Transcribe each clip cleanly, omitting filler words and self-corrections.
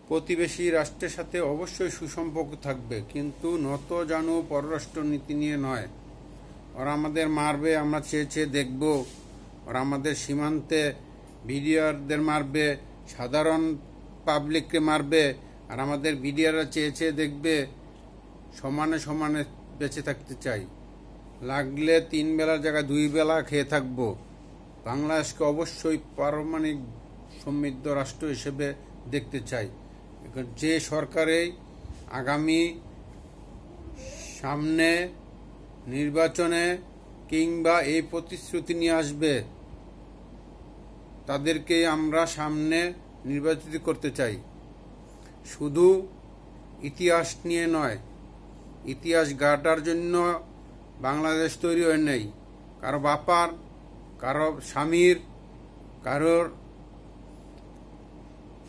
প্রতিবেশী রাষ্ট্রের সাথে অবশ্যই সুসম্পর্ক থাকবে, কিন্তু নত জানু পররাষ্ট্র নীতি নিয়ে নয়। ওরা আমাদের মারবে, আমরা চেয়ে চেয়ে দেখব। ওরা আমাদের সীমান্তে বিডিআরদের মারবে, সাধারণ পাবলিককে মারবে, আর আমাদের বিডিআররা চেয়ে চেয়ে দেখবে। সমানে সমানে বেঁচে থাকতে চাই, লাগলে 3 বেলার জায়গায় 2 বেলা খেয়ে থাকব। বাংলাদেশকে অবশ্যই পারমাণবিক সমৃদ্ধ রাষ্ট্র হিসেবে দেখতে চাই। যে সরকারেই আগামী সামনে নির্বাচনে কিংবা এই প্রতিশ্রুতি নিয়ে আসবে, তাদেরকে আমরা সামনে নির্বাচিত করতে চাই। শুধু ইতিহাস নিয়ে নয়, ইতিহাস গাঁটার জন্য বাংলাদেশ তৈরি হয়ে নেই। কারো বাপার, কারো স্বামীর, কারোর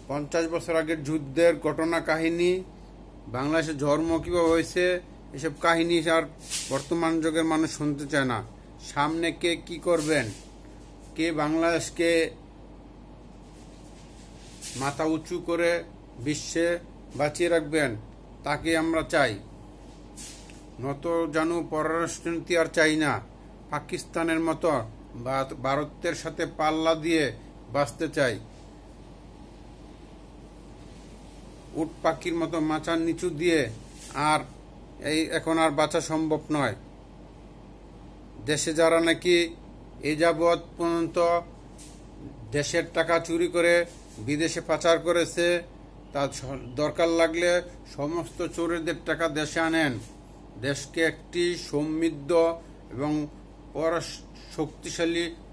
50 বছর আগের যুদ্ধের ঘটনা কাহিনী, বাংলাদেশের জন্ম কীভাবে হয়েছে, এসব কাহিনী আর বর্তমান যুগের মানুষ শুনতে চায় না। সামনে কে কি করবেন, কে বাংলাদেশকে মাথা উঁচু করে বিশ্বে বাঁচিয়ে রাখবেন, তাকে আমরা চাই। নত জানু পররাষ্ট্রনীতি আর চাই না। পাকিস্তানের মতো ভারতের সাথে পাল্লা দিয়ে বাঁচতে চাই। উট পাখির মতো মাচার নিচু দিয়ে আর এখন আর বাঁচা সম্ভব নয়। দেশে যারা নাকি এ যাবৎ পর্যন্ত দেশের টাকা চুরি করে বিদেশে পাচার করেছে, তার দরকার লাগলে সমস্ত চোরেদের টাকা দেশে আনেন। দেশকে একটি সমৃদ্ধ এবং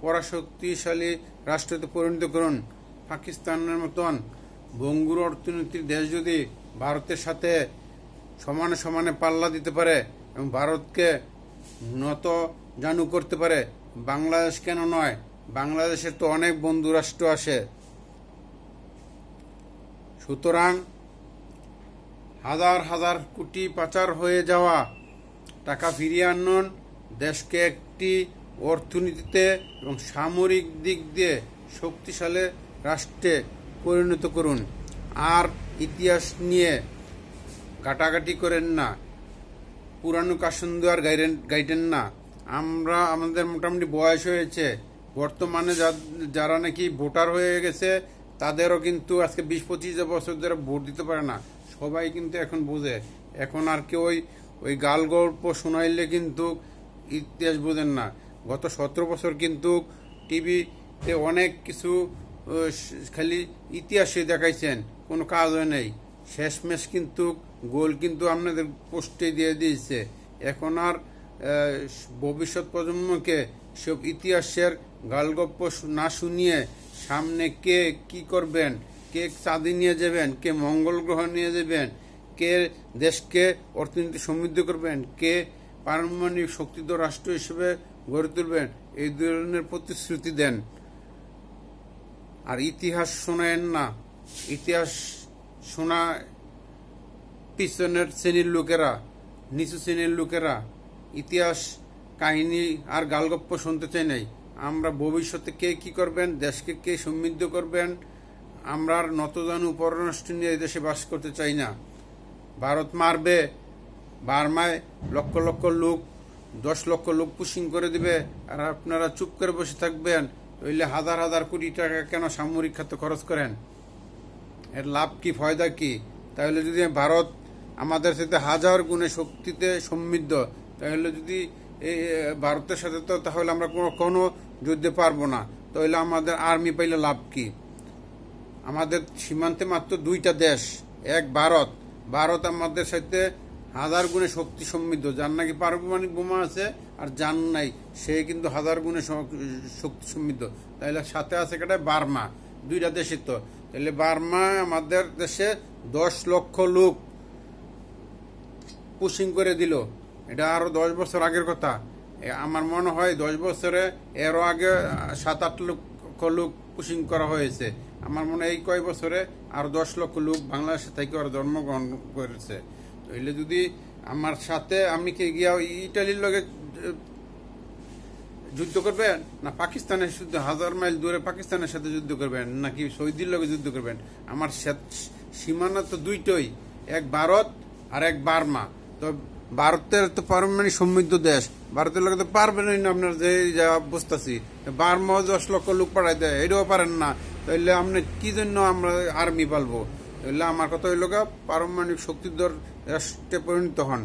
পরাশক্তিশালী রাষ্ট্রতে পরিণত করুন। পাকিস্তানের মতন ভঙ্গুর অর্থনীতির দেশ যদি ভারতের সাথে সমানে সমানে পাল্লা দিতে পারে এবং ভারতকে নত জানু করতে পারে, বাংলাদেশ কেন নয়? বাংলাদেশের তো অনেক বন্ধু রাষ্ট্র আসে। সুতরাং হাজার হাজার কোটি পাচার হয়ে যাওয়া টাকা ফিরিয়ে আনুন, দেশকে একটি অর্থনীতিতে এবং সামরিক দিক দিয়ে শক্তিশালী রাষ্ট্রে পরিণত করুন। আর ইতিহাস নিয়ে ঘাটাঘাটি করেন না, পুরানো কাসুন্দ আর গাইটেন না। আমাদের মোটামুটি বয়স হয়েছে, বর্তমানে যারা নাকি ভোটার হয়ে গেছে তাদেরও কিন্তু আজকে 20-25 বছর ধরে ভোট দিতে পারে না। সবাই কিন্তু এখন বোঝে। এখন আর কেউ ওই গাল গল্প শোনাইলে কিন্তু ইতিহাস বোঝেন না। গত 17 বছর কিন্তু টিভিতে অনেক কিছু খালি ইতিহাসে দেখাইছেন, কোনো কাজ হয় নাই। শেষমেশ কিন্তু গোল কিন্তু আপনাদের পোস্টে দিয়ে দিয়েছে। এখন আর ভবিষ্যৎ প্রজন্মকে সব ইতিহাসের গালগপ্প না শুনিয়ে সামনে কে কি করবেন, কে চাঁদে নিয়ে যাবেন, কে মঙ্গল গ্রহ নিয়ে যাবেন, কে দেশকে অর্থনীতি সমৃদ্ধ করবেন, কে পারমাণবিক শক্তিধর রাষ্ট্র হিসেবে গড়ে তুলবেন, এই ধরনের প্রতিশ্রুতি দেন। আর ইতিহাস শোনেন না। ইতিহাস শোনা পিছনের শ্রেণীর লোকেরা, নিচু শ্রেণীর লোকেরা। ইতিহাস কাহিনী আর গালগপ্প শুনতে চাই নাই। আমরা ভবিষ্যতে কে কি করবেন, দেশকে কে সমৃদ্ধ করবেন, আমরা আর নতজানু পররাষ্ট্র নিয়ে এই দেশে বাস করতে চাই না। ভারত মারবে, বার্মায় লক্ষ লক্ষ লোক, 10 লক্ষ লোক পুশিং করে দিবে, আর আপনারা চুপ করে বসে থাকবেন। তাইলে হাজার হাজার কোটি টাকা কেন সামরিক খাতে খরচ করেন? এর লাভ কি, ফয়দা কি? তাহলে যদি ভারত আমাদের সাথে 1000 গুণে শক্তিতে সমৃদ্ধ, তাহলে যদি এই ভারতের সাথে তো তাহলে আমরা কোনো যুদ্ধে পারবো না। তাহলে আমাদের আর্মি পাইলে লাভ কি? আমাদের সীমান্তে মাত্র 2টা দেশ, এক ভারত। ভারত আমাদের সাথে 1000 গুণে শক্তি সমৃদ্ধ। যার নাকি পারমাণবিক বোমা আছে আর যার নাই, সে কিন্তু 1000 গুণে শক্তি সমৃদ্ধ। তাহলে সাথে আছে কেটে বার্মা, 2টা দেশই তো। তাহলে বার্মা আমাদের দেশে 10 লক্ষ লোক পুশিং করে দিল। এটা আরো 10 বছর আগের কথা। আমার মনে হয় 10 বছরে এরও আগে 7-8 লক্ষ লোক পুশিং করা হয়েছে। আমার মনে হয় এই কয় বছরে আরো 10 লক্ষ লোক বাংলাদেশে থেকে ওরা জন্মগ্রহণ করেছে। তাইলে যদি আমার সাথে আমি কি গিয়া ইটালির লগে যুদ্ধ করবেন, না পাকিস্তানের শুধু 1000 মাইল দূরে পাকিস্তানের সাথে যুদ্ধ করবেন, নাকি সৌদির লগে যুদ্ধ করবেন? আমার সীমানা তো দুইটাই, এক ভারত আর এক বার্মা। তো ভারতের তো পারমাণবিক সমৃদ্ধ দেশ, ভারতের লোক তো পারবেন না। আপনার যে যা বুঝতেছি, বার্মাও 10 লক্ষ লোক পাঠাই দেয়, এটাও পারেন না। তাহলে আপনি কি জন্য আমরা আর্মি পালবো? তাহলে আমার কথা হইল পারমাণবিক শক্তিধর রাষ্ট্রে পরিণত হন,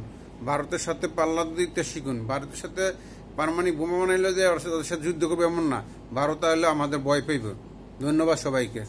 ভারতের সাথে পাল্লা দিতে শিখুন। ভারতের সাথে পারমাণবিক বোমা বানাইলে যে ওদের সাথে যুদ্ধ করবে এমন না, ভারত হলে আমাদের ভয় পাইব। ধন্যবাদ সবাইকে।